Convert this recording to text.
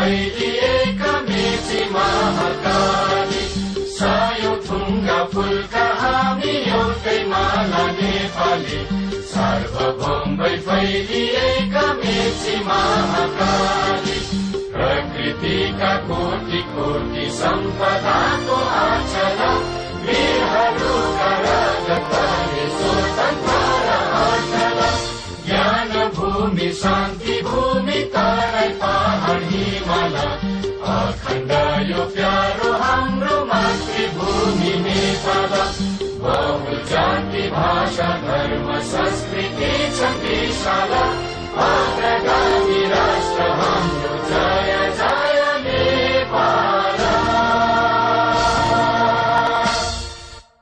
फैलिएका मेची महाकाली सयौं थुङ्गा फुलका हामी एउटै माला नेपाली सार्वभौमै फैलिएका मेची महाकाली प्रकृतिका कोटि कोटि सम्पदाको आचरा वीरहरूका रगतले स्वतन्त्र अचला ज्ञान भूमि शान्ति भूमि तराई पहाड हिमाल अखण्ड यो प्यारो हाम्रो मातृभूमि नेपाल बहु जाति भाषा धर्म संस्कृति छ विशाल अग्रगामी